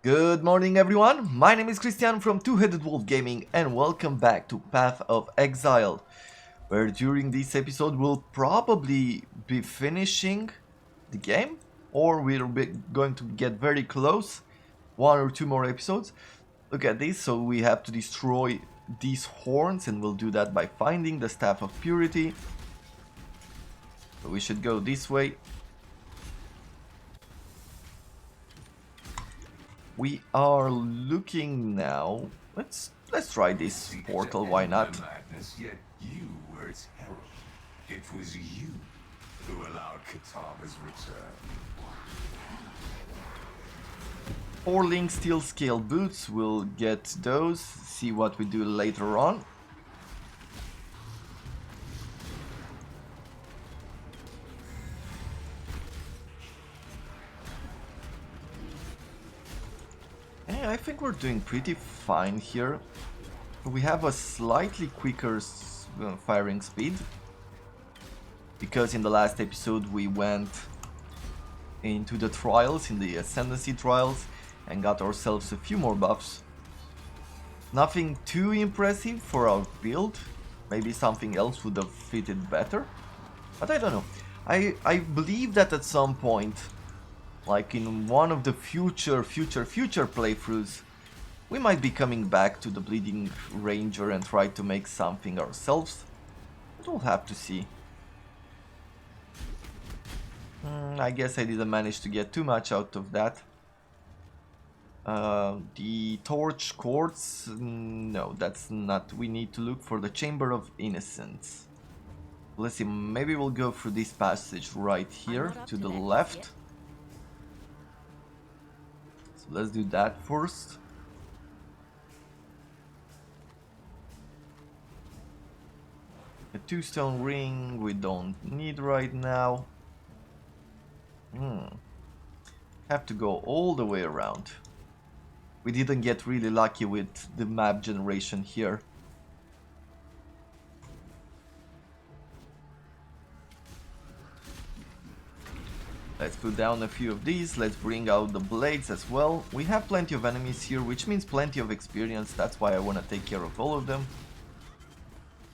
Good morning everyone, my name is Christian from Two-Headed Wolf Gaming and welcome back to Path of Exile, where during this episode we'll probably be finishing the game, or going to get very close, one or two more episodes. Look at this, so we have to destroy these horns and we'll do that by finding the Staff of Purity. So we should go this way. We are looking now. Let's try this portal. Why not? Madness, yet you were its herald. It was you who allowed Katama's return. 4 link steel scale boots. We'll get those. See what we do later on. I think we're doing pretty fine here. We have a slightly quicker firing speed, because in the last episode we went into the trials, in the Ascendancy trials, and got ourselves a few more buffs. Nothing too impressive for our build. Maybe something else would have fitted better, but I don't know. I believe that at some point, like in one of the future playthroughs, we might be coming back to the Bleeding Ranger and try to make something ourselves. But we'll have to see. I guess I didn't manage to get too much out of that. The torch quartz, no, that's not. We need to look for the Chamber of Innocence. Let's see, maybe we'll go through this passage right here to the left. So let's do that first. A 2-stone ring we don't need right now. Have to go all the way around. We didn't get really lucky with the map generation here. Let's put down a few of these. Let's bring out the blades as well. We have plenty of enemies here, which means plenty of experience. That's why I want to take care of all of them.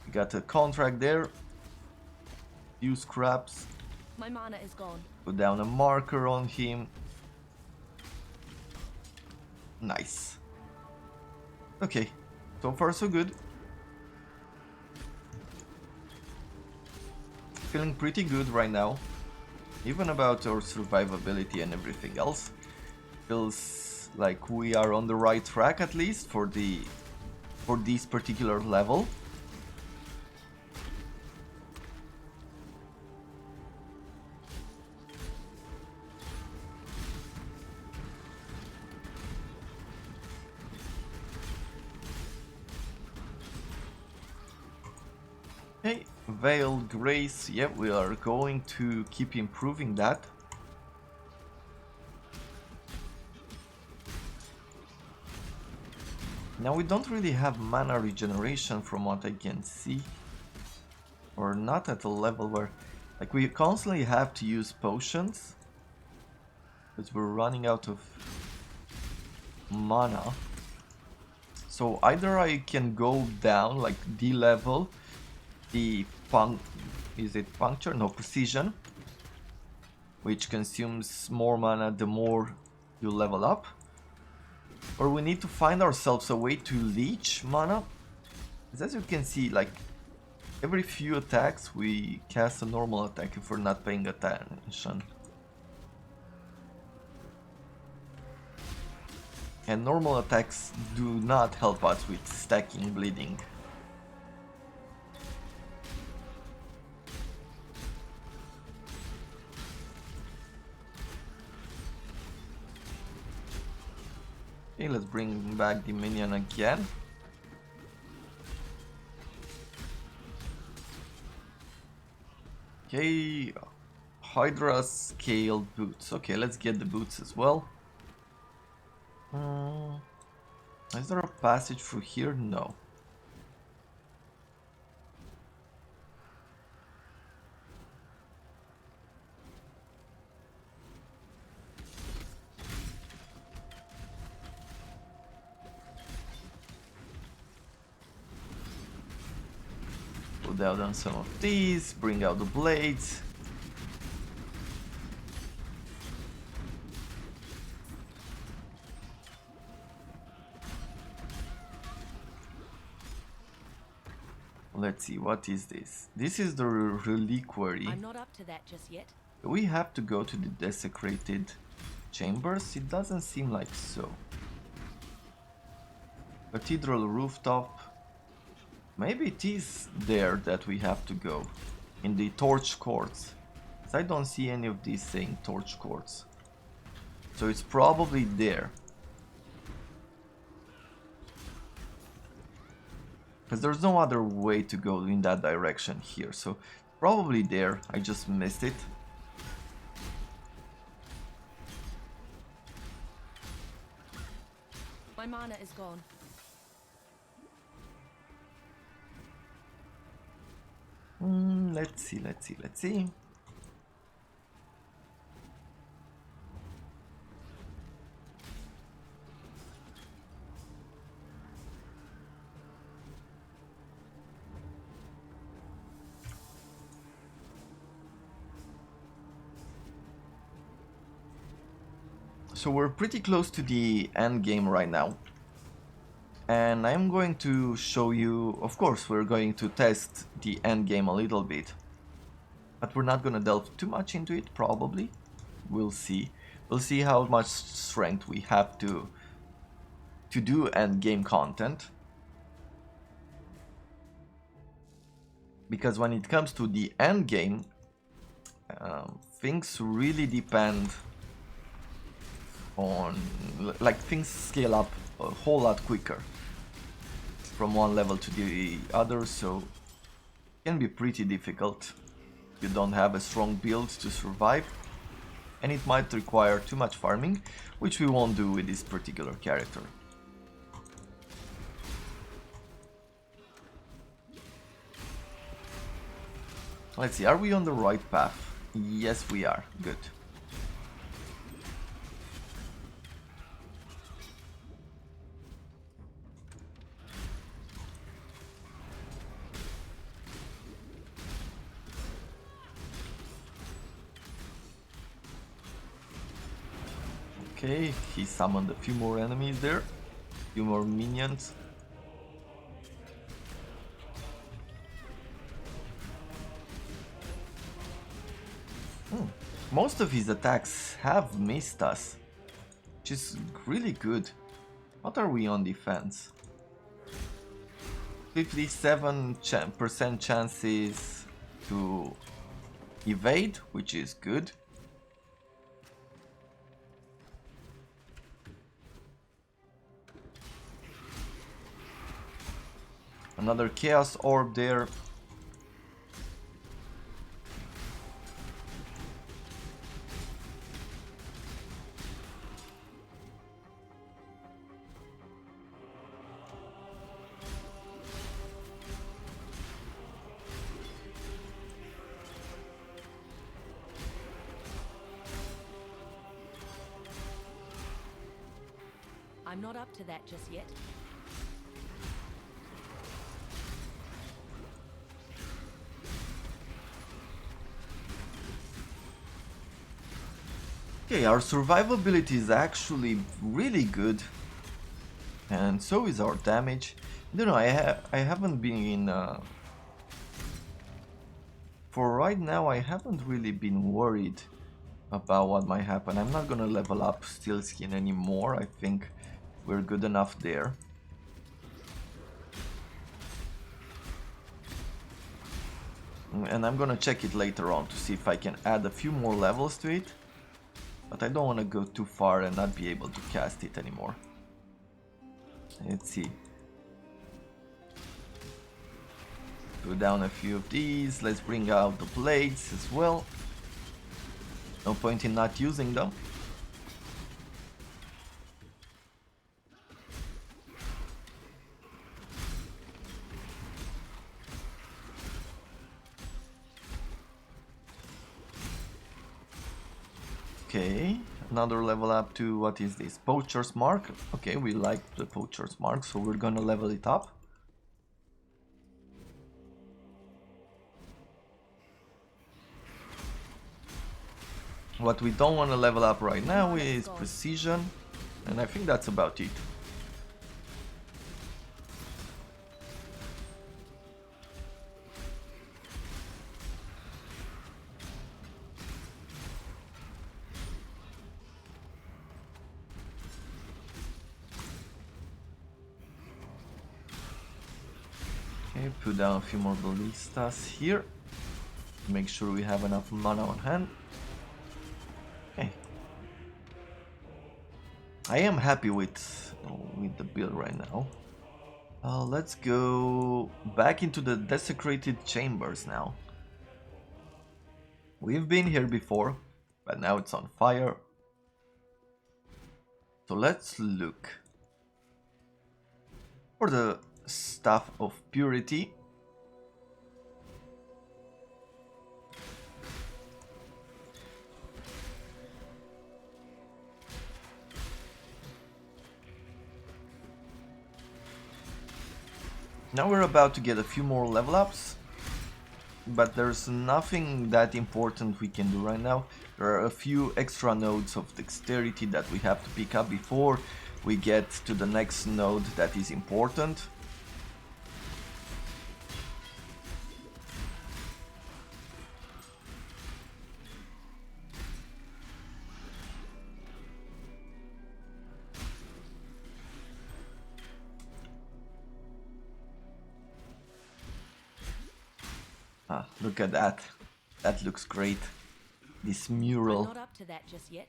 We got a contract there. Few scraps. My mana is gone. Put down a marker on him. Nice. Okay, so far so good. Feeling pretty good right now. Even about our survivability and everything else. Feels like we are on the right track, at least for this particular level. Okay, Veiled Grace, yeah, we are going to keep improving that. Now we don't really have mana regeneration from what I can see. Or not at a level where... like, we constantly have to use potions, because we're running out of mana. So either I can go down, like D-level the puncture? No, precision, which consumes more mana the more you level up, or we need to find ourselves a way to leech mana. As you can see, like every few attacks we cast a normal attack if we're not paying attention, and normal attacks do not help us with stacking bleeding. Okay, let's bring back the minion again. Okay, Hydra scaled boots. Okay, let's get the boots as well. Is there a passage through here? No. Put down some of these, bring out the blades. Let's see, what is this? This is the reliquary. I'm not up to that just yet. Do we have to go to the desecrated chambers? It doesn't seem like so. Cathedral rooftop. Maybe it is there that we have to go. In the torch courts. I don't see any of these saying torch courts. So it's probably there. Because there's no other way to go in that direction here. So probably there. I just missed it. My mana is gone. Let's see. So we're pretty close to the end game right now. And I'm going to show you, of course, we're going to test the end game a little bit. But we're not going to delve too much into it, probably. We'll see. We'll see how much strength we have to do end game content. Because when it comes to the end game, things really depend on, like, things scale up a whole lot quicker from one level to the other, so it can be pretty difficult. You don't have a strong build to survive, and it might require too much farming, which we won't do with this particular character. Let's see, are we on the right path? Yes, we are. Good. Okay, he summoned a few more enemies there, a few more minions. Most of his attacks have missed us, which is really good. What are we on defense? 57% chances to evade, which is good. Another chaos orb there. I'm not up to that just yet. Okay, our survivability is actually really good, and so is our damage. I don't know, I haven't been in... For right now, I haven't really been worried about what might happen. I'm not gonna level up Steel Skin anymore. I think we're good enough there. And I'm gonna check it later on to see if I can add a few more levels to it. But I don't want to go too far and not be able to cast it anymore. Let's see. Put down a few of these. Let's bring out the blades as well. No point in not using them. Okay, another level up to, what is this? Poacher's Mark. Okay, we like the Poacher's Mark, so we're gonna level it up. What we don't want to level up right now is precision, and I think that's about it. Okay, put down a few more ballistas here. Make sure we have enough mana on hand. Okay. I am happy with the build right now. Let's go back into the desecrated chambers now. We've been here before, but now it's on fire. So let's look for the Staff of Purity. Now we're about to get a few more level ups, but there's nothing that important we can do right now. There are a few extra nodes of dexterity that we have to pick up before we get to the next node that is important. Ah, look at that. That looks great. This mural. I'm not up to that just yet.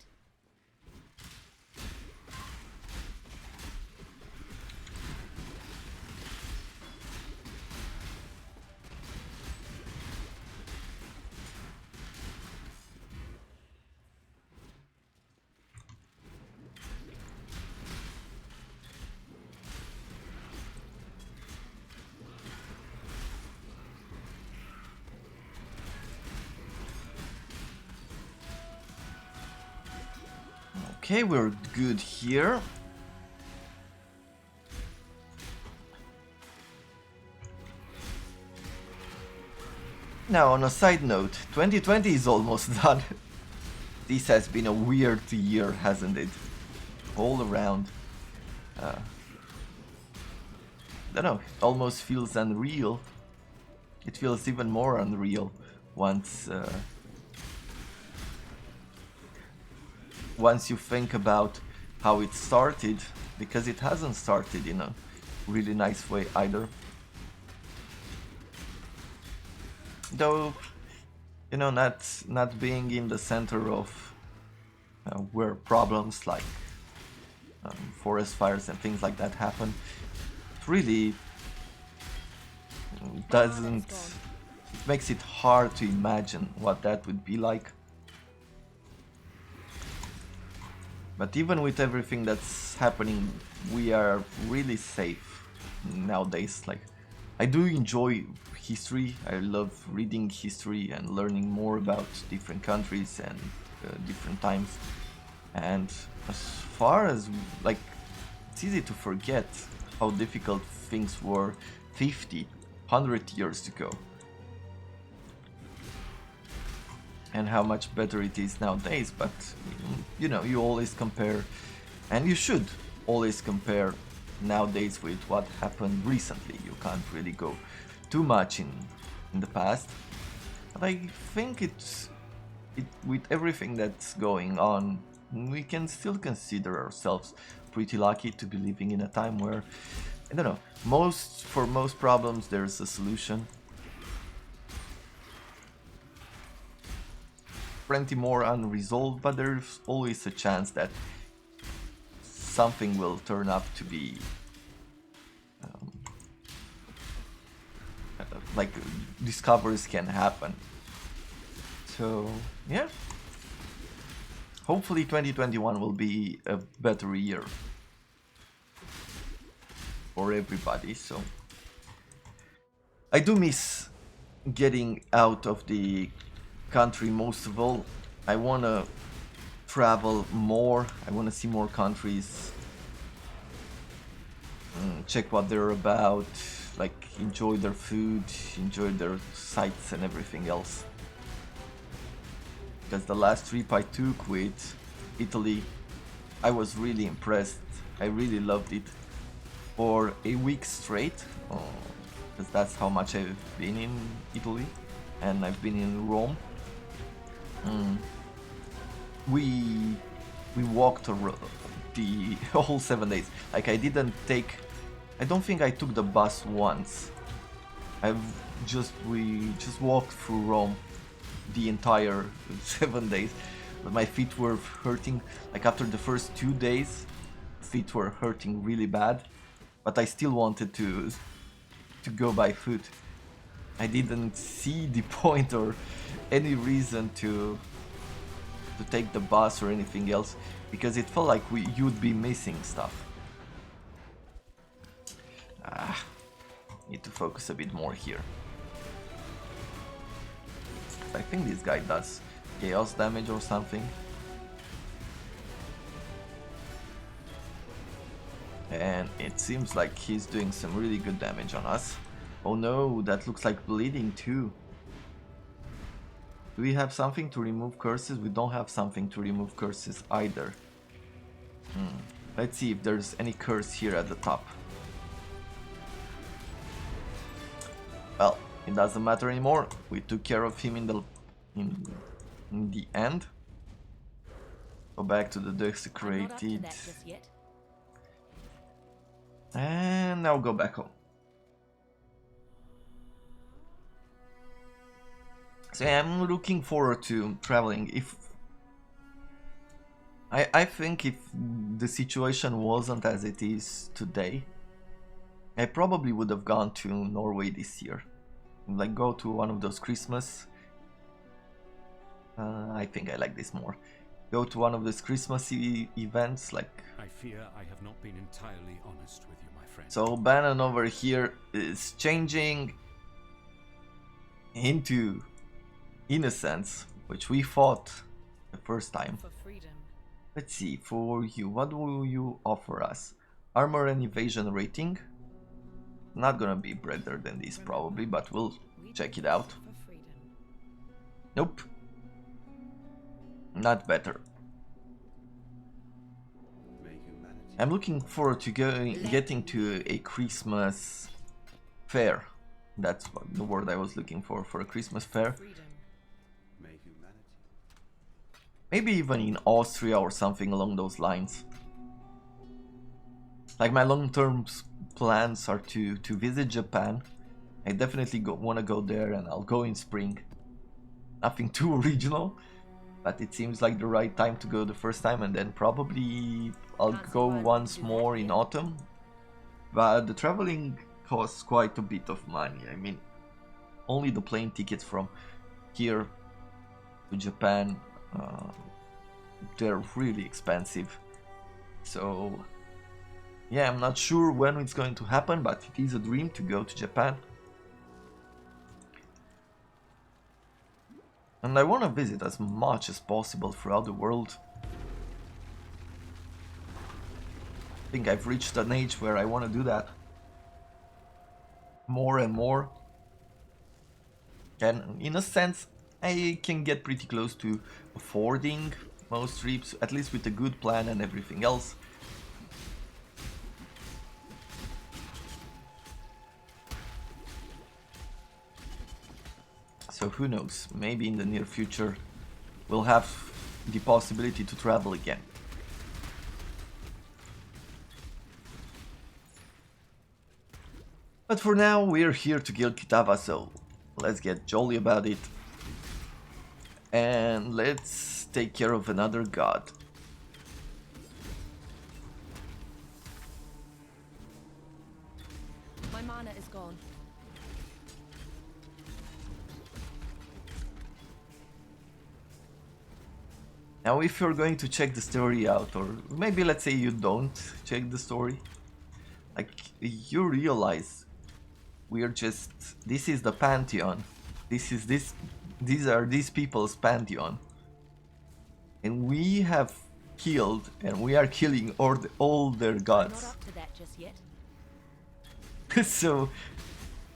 Okay, we're good here. Now, on a side note, 2020 is almost done. This has been a weird year, hasn't it? All around. I don't know, it almost feels unreal. It feels even more unreal once you think about how it started, because it hasn't started in a really nice way either. Though, you know, not being in the center of where problems like forest fires and things like that happen, it really doesn't. It makes it hard to imagine what that would be like. But even with everything that's happening, we are really safe nowadays. Like, I do enjoy history. I love reading history and learning more about different countries and different times. And as far as, like, it's easy to forget how difficult things were 50, 100 years ago. And how much better it is nowadays, but you know, you always compare, and you should always compare nowadays with what happened recently. You can't really go too much in the past, but I think with everything that's going on, we can still consider ourselves pretty lucky to be living in a time where, I don't know, for most problems there's a solution. Plenty more unresolved, but there's always a chance that something will turn up to be like discoveries can happen. So yeah, hopefully 2021 will be a better year for everybody. So I do miss getting out of the country most of all. I wanna travel more. I wanna see more countries, check what they're about, like enjoy their food, enjoy their sights and everything else. because the last trip I took with Italy, I was really impressed. I really loved it for a week straight, because that's how much I've been in Italy, and I've been in Rome. We walked the whole 7 days. Like I don't think I took the bus once. We just walked through Rome the entire 7 days. But my feet were hurting. Like after the first 2 days, feet were hurting really bad. But I still wanted to go by foot. I didn't see the point or any reason to take the bus or anything else, because it felt like you'd be missing stuff. Need to focus a bit more here. I think this guy does chaos damage or something. And it seems like he's doing some really good damage on us. Oh no, that looks like bleeding too. Do we have something to remove curses? We don't have something to remove curses either. Let's see if there's any curse here at the top. Well, it doesn't matter anymore. We took care of him in the end. Go back to the I'm not up to desecrated. that just yet. And now go back home. So yeah, I'm looking forward to traveling. I think if the situation wasn't as it is today, I probably would have gone to Norway this year. Like go to one of those Christmas. I think I like this more. Go to one of those Christmas events, like. I fear I have not been entirely honest with you, my friend. So Bannon over here is changing into innocence, which we fought the first time. For freedom. Let's see, for you, what will you offer us? Armor and evasion rating. Not gonna be better than this probably, but we'll check it out. For freedom. Nope. Not better. I'm looking forward to getting to a Christmas fair. That's the word I was looking for a Christmas fair. Freedom. Maybe even in Austria or something along those lines. Like my long-term plans are to visit Japan. I definitely want to go there, and I'll go in spring. Nothing too original, but it seems like the right time to go the first time, and then probably I'll go once more in autumn. But the traveling costs quite a bit of money. I mean, only the plane tickets from here to Japan, they're really expensive. So yeah, I'm not sure when it's going to happen, but it is a dream to go to Japan. And I want to visit as much as possible throughout the world. I think I've reached an age where I want to do that more and more. And in a sense, I can get pretty close to affording most trips, at least with a good plan and everything else. So who knows, maybe in the near future we'll have the possibility to travel again. But for now we're here to kill Kitava, so let's get jolly about it. And let's take care of another god. My mana is gone. Now if you're going to check the story out, or maybe let's say you don't check the story, like you realize this is the pantheon. These are these people's pantheon. And we have killed and we are killing all their I'm not gods. up to that just yet. So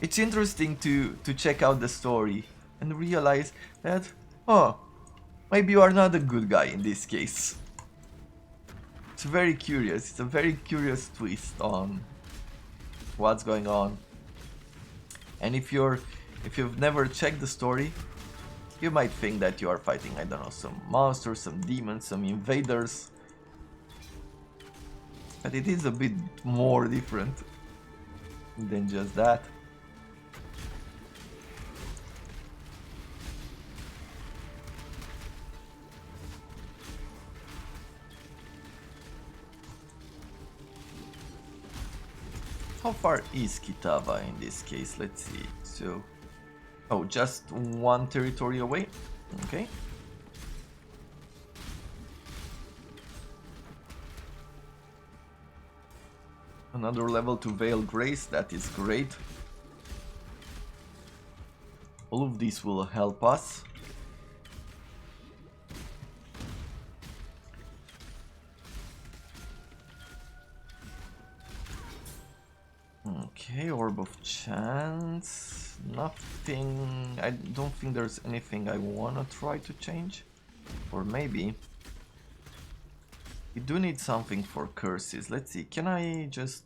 it's interesting to check out the story and realize that, oh, maybe you are not a good guy in this case. It's very curious. It's a very curious twist on what's going on. And if you've never checked the story, you might think that you are fighting, I don't know, some monsters, some demons, some invaders. But it is a bit more different than just that. How far is Kitava in this case? Let's see. So, oh, just one territory away. Okay. Another level to Veil Grace, that is great. All of this will help us. Okay, Orb of Chance. Nothing. I don't think there's anything I wanna try to change. Or maybe. We do need something for curses. Let's see, can I just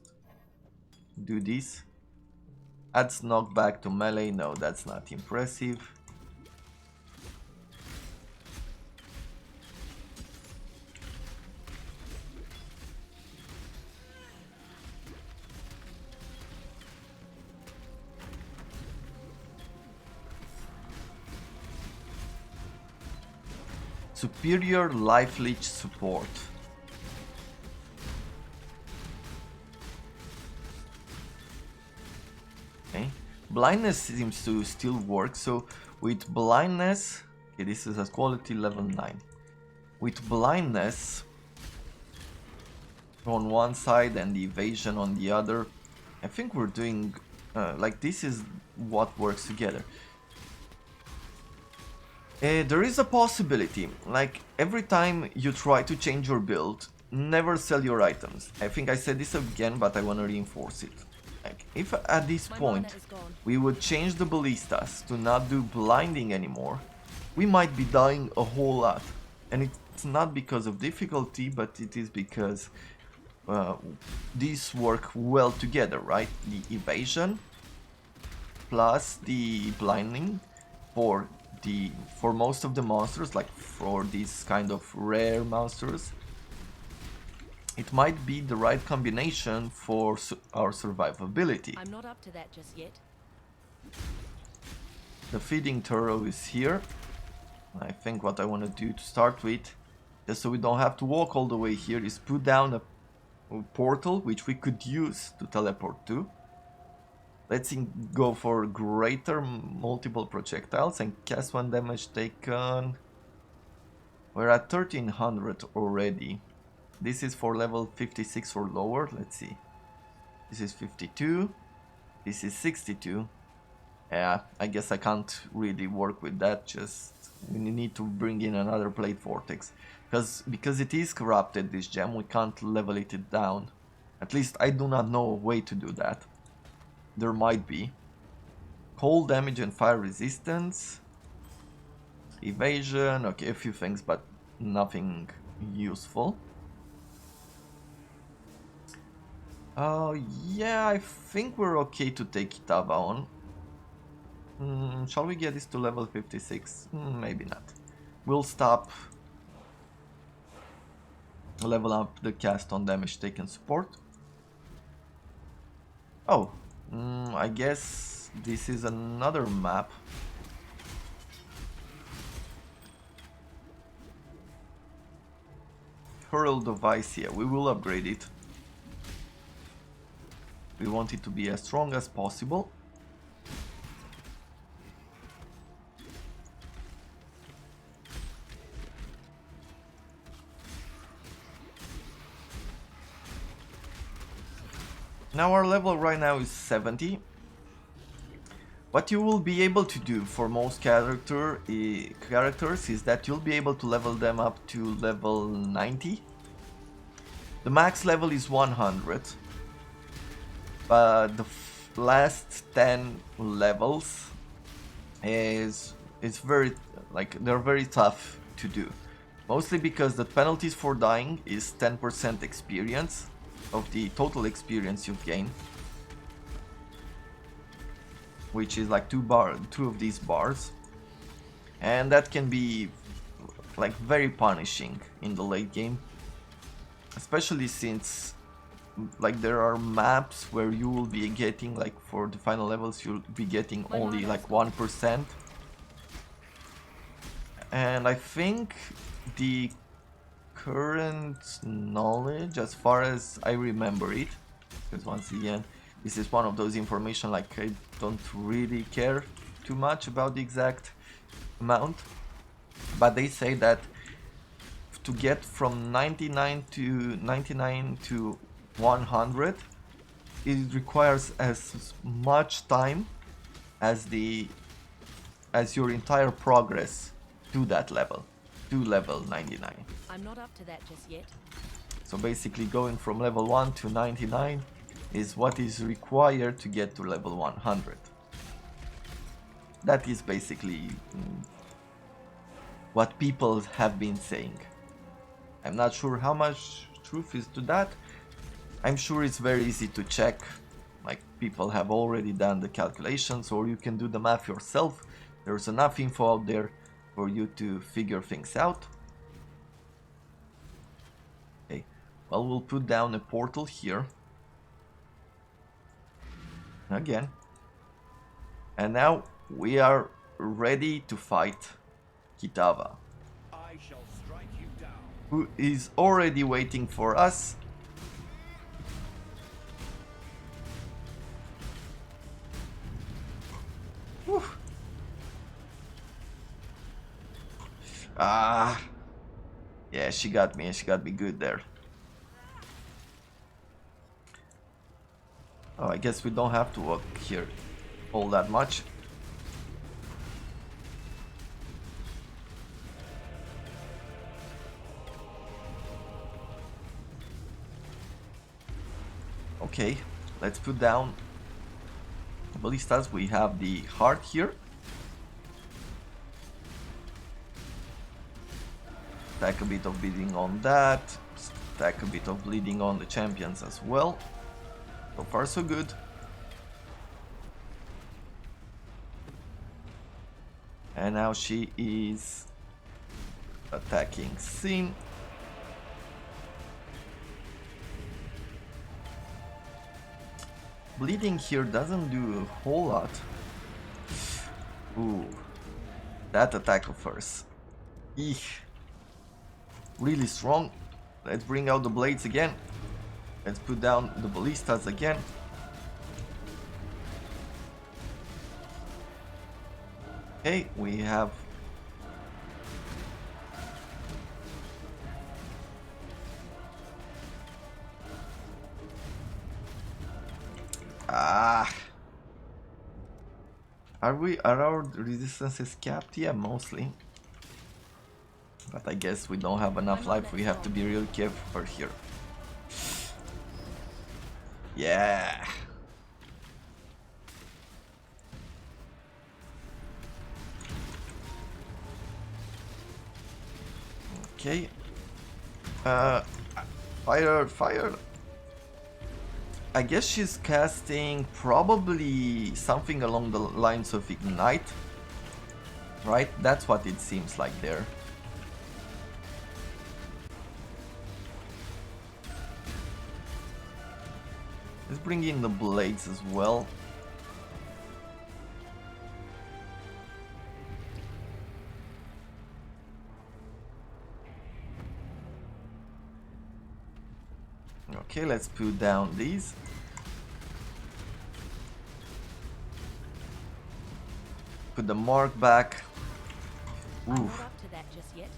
do this? Adds knockback to melee. No, that's not impressive. Superior Life Leech support. Okay. Blindness seems to still work, so with blindness, okay, this is a quality level 9. With blindness on one side and the evasion on the other, I think we're doing like this is what works together. There is a possibility, like every time you try to change your build, never sell your items. I think I said this again, but I want to reinforce it. Like, if at this point we would change the ballistas to not do blinding anymore, we might be dying a whole lot. And it's not because of difficulty, but it is because these work well together, right? The evasion plus the blinding for most of the monsters, like for these kind of rare monsters, it might be the right combination for our survivability. I'm not up to that just yet. The feeding turtle is here. I think what I want to do to start with, just so we don't have to walk all the way here, is put down a portal which we could use to teleport to. Let's go for greater multiple projectiles and cast 1 damage taken. We're at 1300 already. This is for level 56 or lower. Let's see. This is 52. This is 62. Yeah, I guess I can't really work with that. Just we need to bring in another Blade Vortex. Because it is corrupted, this gem, we can't level it down. At least I do not know a way to do that. There might be. Cold damage and fire resistance. Evasion, okay, a few things, but nothing useful. Yeah, I think we're okay to take Kitava on. Shall we get this to level 56? Maybe not. We'll stop. Level up the cast on damage taken support. Oh, I guess this is another map. Herald of Icea, we will upgrade it. We want it to be as strong as possible. Now our level right now is 70. What you will be able to do for most characters is that you'll be able to level them up to level 90. The max level is 100. But the last 10 levels is very, like, they're very tough to do. Mostly because the penalties for dying is 10% experience of the total experience you've gained, which is like two of these bars, and that can be like very punishing in the late game, especially since like there are maps where you will be getting, like for the final levels you'll be getting only like 1%, and I think the current knowledge, as far as I remember it, because once again this is one of those information like I don't really care too much about the exact amount, but they say that to get from 99 to 100 it requires as much time as your entire progress to that level, to level 99. I'm not up to that just yet. So basically going from level 1 to 99 is what is required to get to level 100. That is basically what people have been saying. I'm not sure how much truth is to that. I'm sure it's very easy to check, like people have already done the calculations, or you can do the math yourself. There's enough info out there for you to figure things out. Okay, well, we'll put down a portal here. Again. And now we are ready to fight Kitava, I shall strike you down. who is already waiting for us. Whew. Ah, yeah, she got me good there. Oh, I guess we don't have to walk here all that much. Okay, let's put down ballistas. We have the heart here. Stack a bit of bleeding on that. Stack a bit of bleeding on the champions as well. So far so good. And now she is attacking Sin. Bleeding here doesn't do a whole lot. Ooh, that attack of hers. Eek. Really strong. Let's bring out the blades again. Let's put down the ballistas again. Okay, we have Are our resistances capped? Yeah, mostly. But I guess we don't have enough life. We have to be real careful here. Yeah. Okay. Fire. I guess she's casting probably something along the lines of Ignite. Right? That's what it seems like there. Let's bring in the blades as well. Okay, let's put down these. Put the mark back. I'm Oof. not up to that just yet.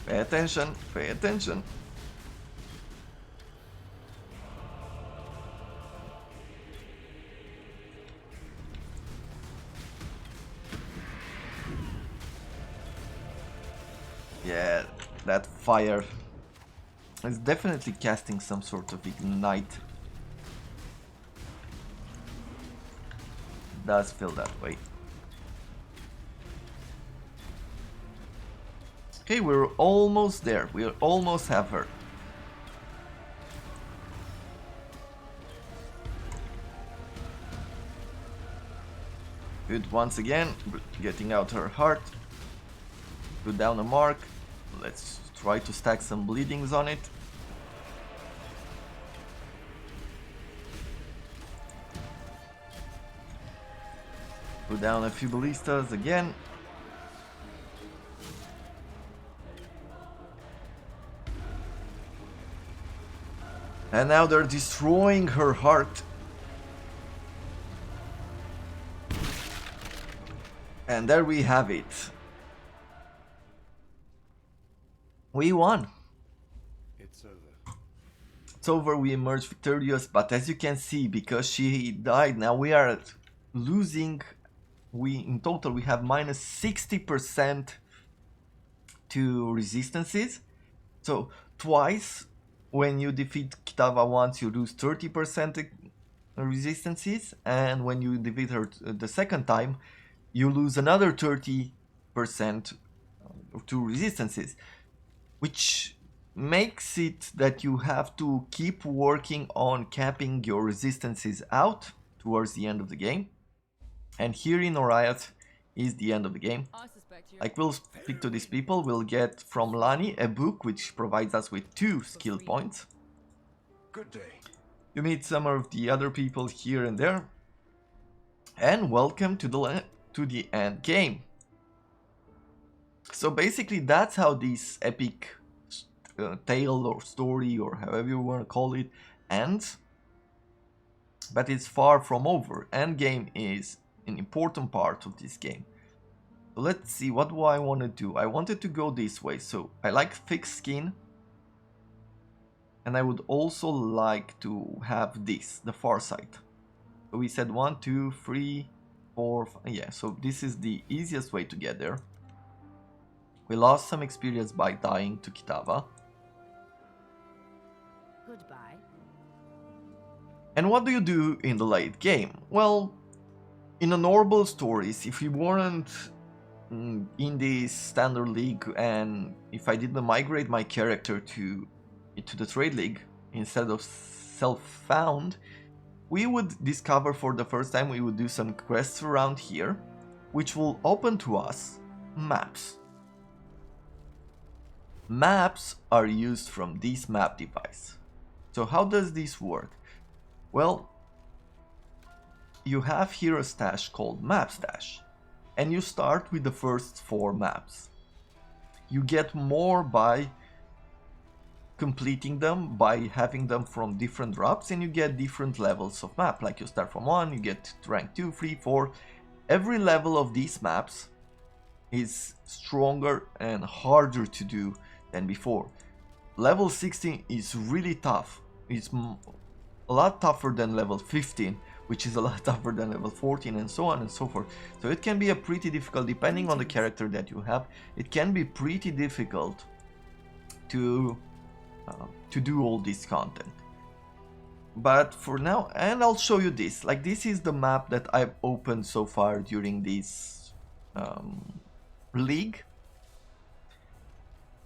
Pay attention, pay attention. Yeah, that fire is definitely casting some sort of ignite. Does feel that way. Okay, we're almost there. We almost have her. Good, once again, getting out her heart. Put down a mark. Let's try to stack some bleedings on it. Put down a few ballistas again. And now they're destroying her heart. And there we have it. We won. It's over. It's over, we emerged victorious, but as you can see, because she died, now we are losing. In total we have minus 60% to resistances. So twice, when you defeat Kitava once, you lose 30% resistances, and when you defeat her the second time, you lose another 30% to resistances, which makes it that you have to keep working on capping your resistances out towards the end of the game. And here in Oriath is the end of the game. Like, we'll speak to these people, we'll get from Lani a book which provides us with 2 skill points. Good day. You meet some of the other people here and there. And welcome to the end game. So basically that's how this epic tale or story, or however you want to call it, ends. But it's far from over. Endgame is an important part of this game. So let's see, what do I want to do? I wanted to go this way, so I like fixed skin. And I would also like to have this, the far sight. So we said 1, 2, 3, 4, 5, yeah, so this is the easiest way to get there. We lost some experience by dying to Kitava. Goodbye. And what do you do in the late game? Well, in a normal stories, if you weren't in the standard league, and if I didn't migrate my character to the trade league instead of self-found, we would discover for the first time, we would do some quests around here, which will open to us maps. Maps are used from this map device. So how does this work? Well, you have here a stash called Map Stash, and you start with the first 4 maps. You get more by completing them, by having them from different drops, and you get different levels of map. Like, you start from 1, you get to rank 2, 3, 4. Every level of these maps is stronger and harder to do than before. Level 16 is really tough. It's a lot tougher than level 15, which is a lot tougher than level 14, and so on and so forth. So it can be a pretty difficult, depending on the character that you have, it can be pretty difficult to do all this content. But for now, and I'll show you this, like, this is the map that I've opened so far during this league.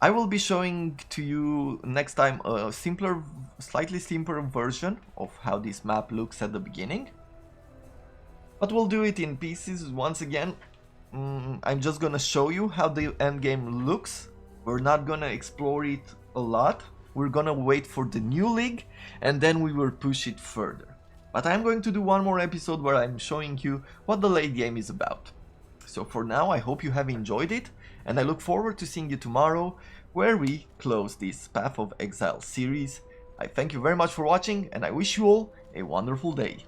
I will be showing to you next time a simpler, slightly simpler version of how this map looks at the beginning. But we'll do it in pieces once again. I'm just gonna show you how the endgame looks. We're not gonna explore it a lot. We're gonna wait for the new league, and then we will push it further. But I'm going to do one more episode where I'm showing you what the late game is about. So for now, I hope you have enjoyed it, and I look forward to seeing you tomorrow, where we close this Path of Exile series. I thank you very much for watching, and I wish you all a wonderful day.